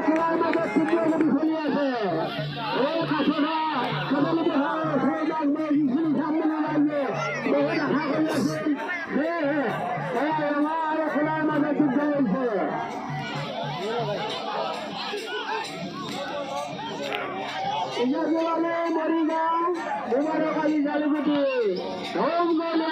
খেলার মাঝে তৃতীয় গতি চলে আছে এই কাছটা কদলিতে হয় সেই লাগবে যিনি সামনে লাগবে বহু দেখা করিয়াছেন আমার খেলার মাঝে যুদ্ধ হয়েছে মরিগাঁও দুবারকালী জালিগুটি হোম গলে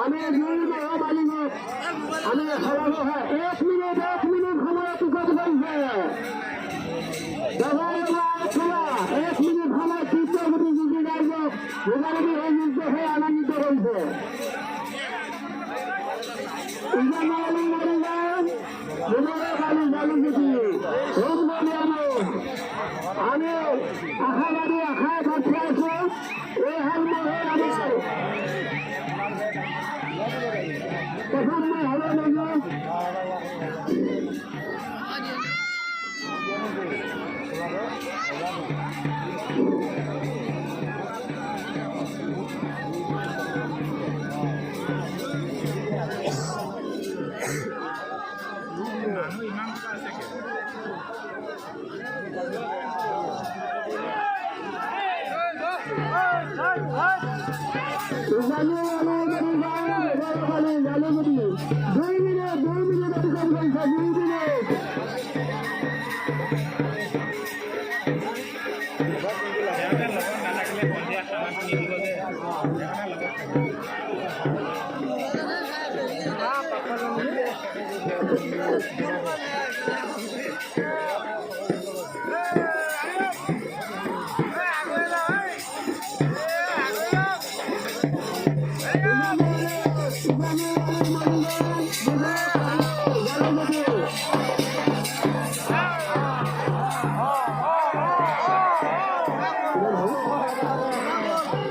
আমি আমি 1 মিনিট সময় টিকট বলছে 1 মিনিট সময় তৃতীয় গতি যুগে যাইব ভোগারবি এই যুদ্ধ হয়ে আনন্দিত হয়েছে আমি আশাবাদী আশায় থাকতে আছো এই হাল মনে আমার পছন্দ হবে না